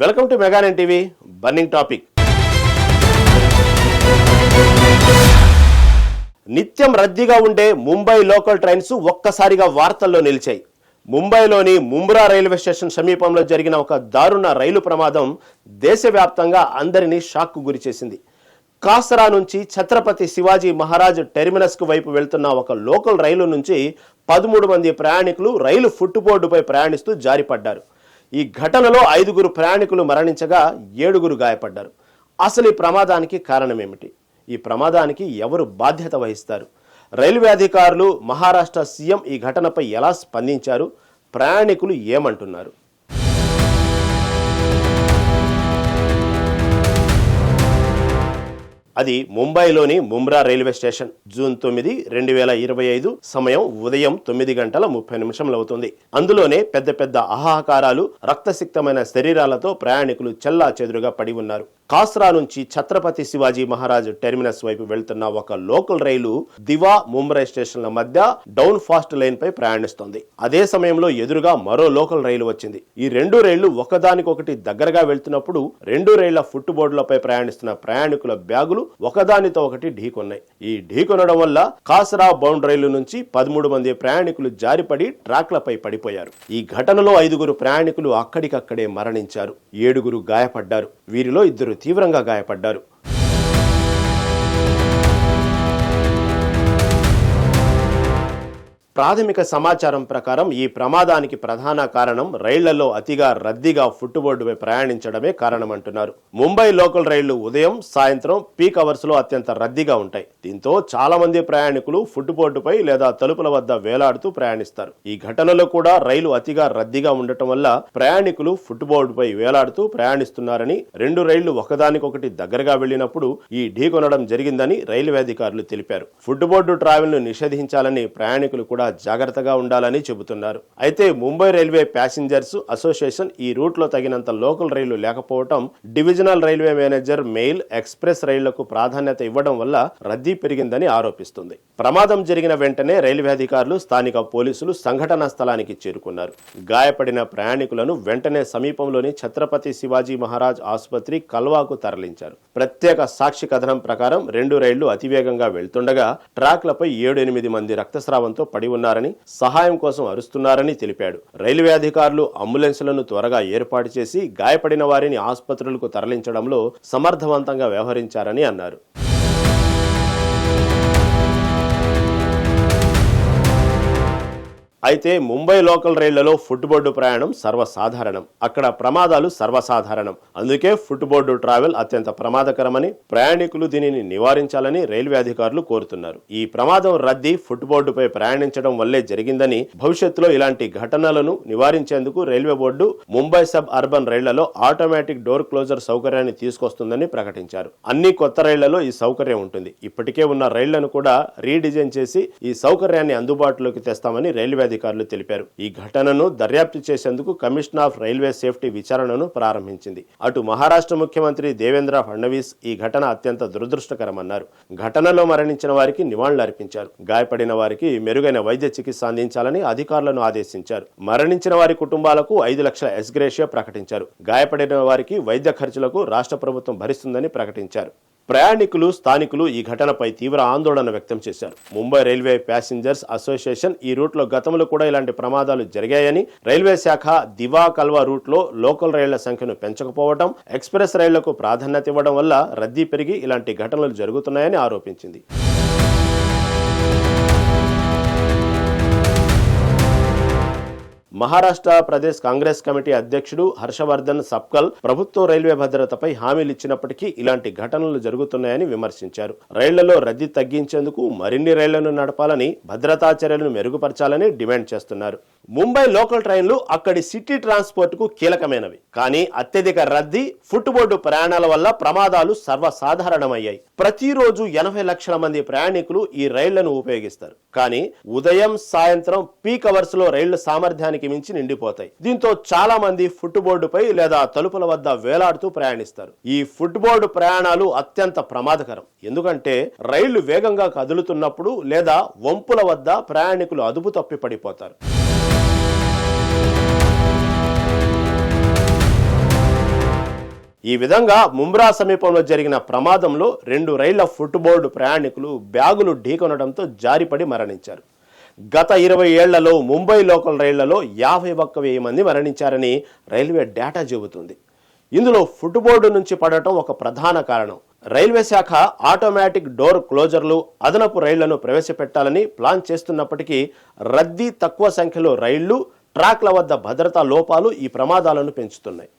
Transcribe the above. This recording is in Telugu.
Welcome to Mega Nine TV burning topic. నిత్యం రద్దీగా ఉండే ముంబై లోకల్ ట్రైన్స్ ఒక్కసారిగా వార్తల్లో నిలిచాయి. ముంబైలోని ముంబ్రా రైల్వే స్టేషన్ సమీపంలో జరిగిన ఒక దారుణ రైలు ప్రమాదం దేశవ్యాప్తంగా అందరినీ షాక్కు గురిచేసింది. కాసరా నుంచి ఛత్రపతి శివాజీ మహారాజ్ టెర్మినస్కు వైపు వెళ్తున్న ఒక లోకల్ రైలు నుంచి 13 మంది ప్రయాణికులు రైలు ఫుట్బోర్డుపై ప్రయాణిస్తూ జారిపడ్డారు. ఈ ఘటనలో 5 ప్రయాణికులు మరణించగా 7 గాయపడ్డారు. అసలు ఈ ప్రమాదానికి కారణమేమిటి? ఈ ప్రమాదానికి ఎవరు బాధ్యత వహిస్తారు? రైల్వే అధికారులు, మహారాష్ట్ర సీఎం ఈ ఘటనపై ఎలా స్పందించారు? ప్రయాణికులు ఏమంటున్నారు? అది ముంబైలోని ముంబ్రా రైల్వే స్టేషన్. జూన్ 9, 2025 సమయం ఉదయం 9:30 అవుతుంది. అందులోనే పెద్ద పెద్ద ఆహాకారాలు, రక్తసిక్తమైన శరీరాలతో ప్రయాణికులు చెల్లా చెదురుగా పడి ఉన్నారు. కాస్రా నుంచి ఛత్రపతి శివాజీ మహారాజ్ టెర్మినస్ వైపు వెళ్తున్న ఒక లోకల్ రైలు దివా, ముంబ్రై స్టేషన్ల మధ్య డౌన్ ఫాస్ట్ లైన్ పై ప్రయాణిస్తోంది. అదే సమయంలో ఎదురుగా మరో లోకల్ రైలు వచ్చింది. ఈ 2 రైళ్లు ఒకదానికొకటి దగ్గరగా వెళ్తున్నప్పుడు 2 రైళ్ల ఫుట్ బోర్డులపై ప్రయాణిస్తున్న ప్రయాణికుల బ్యాగులు ఒకదానితో ఒకటి ఢీకొన్నాయి. ఈ ఢీకొనడం వల్ల కాసరా బౌండ్ రైలు నుంచి 13 మంది ప్రయాణికులు జారిపడి ట్రాక్లపై పడిపోయారు. ఈ ఘటనలో 5 ప్రయాణికులు అక్కడికక్కడే మరణించారు. 7 గాయపడ్డారు. వీరిలో 2 తీవ్రంగా గాయపడ్డారు. ప్రాథమిక సమాచారం ప్రకారం ఈ ప్రమాదానికి ప్రధాన కారణం రైళ్లలో అతిగా రద్దీగా ఫుట్బోర్డుపై ప్రయాణించడమే కారణమంటున్నారు. ముంబై లోకల్ రైళ్లు ఉదయం, సాయంత్రం పీక్ అవర్స్ లో అత్యంత రద్దీగా ఉంటాయి. దీంతో చాలా మంది ప్రయాణికులు ఫుట్బోర్డుపై లేదా తలుపుల వద్ద వేలాడుతూ ప్రయాణిస్తారు. ఈ ఘటనలో కూడా రైలు అతిగా రద్దీగా ఉండటం వల్ల ప్రయాణికులు ఫుట్బోర్డుపై వేలాడుతూ ప్రయాణిస్తున్నారని, 2 రైళ్లు ఒకదానికొకటి దగ్గరగా వెళ్లినప్పుడు ఈ ఢీకొనడం జరిగిందని రైల్వే అధికారులు తెలిపారు. ఫుట్బోర్డు ట్రావెల్ ను నిషేధించాలని ప్రయాణికులు కూడా జాగ్రత్తగా ఉండాలని చెబుతున్నారు. అయితే ముంబై రైల్వే ప్యాసింజర్స్ అసోసియేషన్ ఈ రూట్ లో తగినంత లోకల్ రైళ్లు లేకపోవడం, divisional railway manager mail, express రైళ్లకు ప్రాధాన్యత ఇవ్వడం వల్ల రద్దీ పెరిగిందని ఆరోపిస్తుంది. ప్రమాదం జరిగిన వెంటనే రైల్వే అధికారులు, స్థానిక పోలీసులు సంఘటనా స్థలానికి చేరుకున్నారు. గాయపడిన ప్రయాణికులను వెంటనే సమీపంలోని ఛత్రపతి శివాజీ మహారాజ్ ఆసుపత్రి కల్వాకు తరలించారు. ప్రత్యేక సాక్షి కథనం ప్రకారం 2 రైళ్లు అతివేగంగా వెళ్తుండగా ట్రాక్లపై 7-8 మంది రక్తస్రావంతో పడి ఉన్నారని, సహాయం కోసం అరుస్తున్నారని తెలిపాడు. రైల్వే అధికారులు అంబులెన్సులను త్వరగా ఏర్పాటు చేసి గాయపడిన వారిని ఆసుపత్రులకు తరలించడంలో సమర్థవంతంగా వ్యవహరించారని అన్నారు. అయితే ముంబై లోకల్ రైళ్లలో ఫుట్బోర్డు ప్రయాణం సర్వసాధారణం. అక్కడ ప్రమాదాలు సర్వసాధారణం. అందుకే ఫుట్బోర్డు ట్రావెల్ అత్యంత ప్రమాదకరమని, ప్రయాణికులు దీనిని నివారించాలని రైల్వే అధికారులు కోరుతున్నారు. ఈ ప్రమాదం రద్దీ ఫుట్బోర్డుపై ప్రయాణించడం వల్లే జరిగిందని, భవిష్యత్తులో ఇలాంటి ఘటనలను నివారించేందుకు railway board Mumbai sub urban రైళ్లలో ఆటోమేటిక్ డోర్ క్లోజర్ సౌకర్యాన్ని తీసుకొస్తుందని ప్రకటించారు. అన్ని కొత్త రైళ్లలో ఈ సౌకర్యం ఉంటుంది. ఇప్పటికే ఉన్న రైళ్లను కూడా రీడిజైన్ చేసి ఈ సౌకర్యాన్ని అందుబాటులోకి తెస్తామని రైల్వే అధికారులు తెలిపారు. ఈ ఘటనను దర్యాప్తు చేసేందుకు కమిషన్ ఆఫ్ రైల్వే సేఫ్టీ విచారణను ప్రారంభించింది. అటు మహారాష్ట్ర ముఖ్యమంత్రి దేవేంద్ర ఫడ్నవీస్ ఈ ఘటన అత్యంత దురదృష్టకరమన్నారు. ఘటనలో మరణించిన వారికి నివాళులర్పించారు. గాయపడిన వారికి మెరుగైన వైద్య చికిత్స అందించాలని అధికారులను ఆదేశించారు. మరణించిన వారి కుటుంబాలకు 5 లక్షల ఎక్స్గ్రేషియా ప్రకటించారు. గాయపడిన వారికి వైద్య ఖర్చులకు రాష్ట్ర ప్రభుత్వం భరిస్తుందని ప్రకటించారు. ప్రయాణికులు, స్థానికులు ఈ ఘటనపై తీవ్ర ఆందోళన వ్యక్తం చేశారు. ముంబై రైల్వే ప్యాసింజర్స్ అసోసియేషన్ ఈ రూట్లో గతంలో కూడా ఇలాంటి ప్రమాదాలు జరిగాయని, రైల్వే శాఖ దివా, కల్వా రూట్లో లోకల్ రైళ్ల సంఖ్యను పెంచకపోవడం, ఎక్స్ప్రెస్ రైళ్లకు ప్రాధాన్యత ఇవ్వడం వల్ల రద్దీ పెరిగి ఇలాంటి ఘటనలు జరుగుతున్నాయని ఆరోపించింది. మహారాష్ట్ర ప్రదేశ్ కాంగ్రెస్ కమిటీ అధ్యక్షుడు హర్షవర్ధన్ సప్కల్ ప్రభుత్వం రైల్వే భద్రతపై హామీలు ఇచ్చినప్పటికీ ఇలాంటి ఘటనలు జరుగుతున్నాయని విమర్శించారు. రైళ్లలో రద్దీ తగ్గించేందుకు మరిన్ని రైళ్లను నడపాలని, భద్రతా చర్యలను మెరుగుపరచాలని డిమాండ్ చేస్తున్నారు. ముంబై లోకల్ ట్రైన్లు అక్కడి సిటీ ట్రాన్స్పోర్ట్ కు కీలకమైనవి. కానీ అత్యధిక రద్దీ, ఫుట్బోర్డు ప్రయాణాల వల్ల ప్రమాదాలు సర్వసాధారణమయ్యాయి. ప్రతిరోజు 80 లక్షల మంది ప్రయాణికులు ఈ రైళ్లను ఉపయోగిస్తారు. కానీ ఉదయం, సాయంత్రం పీక్ అవర్స్ లో రైళ్ల సామర్థ్యానికి మించి నిండిపోతాయి. దీంతో చాలా మంది ఫుట్బోర్డుపై లేదా తలుపుల వద్ద వేలాడుతూ ప్రయాణిస్తారు. ఈ ఫుట్బోర్డు ప్రయాణాలు అత్యంత ప్రమాదకరం. ఎందుకంటే రైళ్లు వేగంగా కదులుతున్నప్పుడు లేదా వంపుల వద్ద ప్రయాణికులు అదుపు తప్పి పడిపోతారు. ఈ విధంగా ముంబ్రా సమీపంలో జరిగిన ప్రమాదంలో 2 రైళ్ల ఫుట్బోర్డు ప్రయాణికులు బ్యాగులు ఢీకొనడంతో జారిపడి మరణించారు. గత 20 ఏళ్లలో ముంబై లోకల్ రైళ్లలో 51,000 మంది మరణించారని రైల్వే డేటా చెబుతుంది. ఇందులో ఫుట్బోర్డు నుంచి పడటం ఒక ప్రధాన కారణం. రైల్వే శాఖ ఆటోమేటిక్ డోర్ క్లోజర్లు, అదనపు రైళ్లను ప్రవేశపెట్టాలని ప్లాన్ చేస్తున్నప్పటికీ రద్దీ, తక్కువ సంఖ్యలో రైళ్లు, ట్రాక్ల వద్ద భద్రతా లోపాలు ఈ ప్రమాదాలను పెంచుతున్నాయి.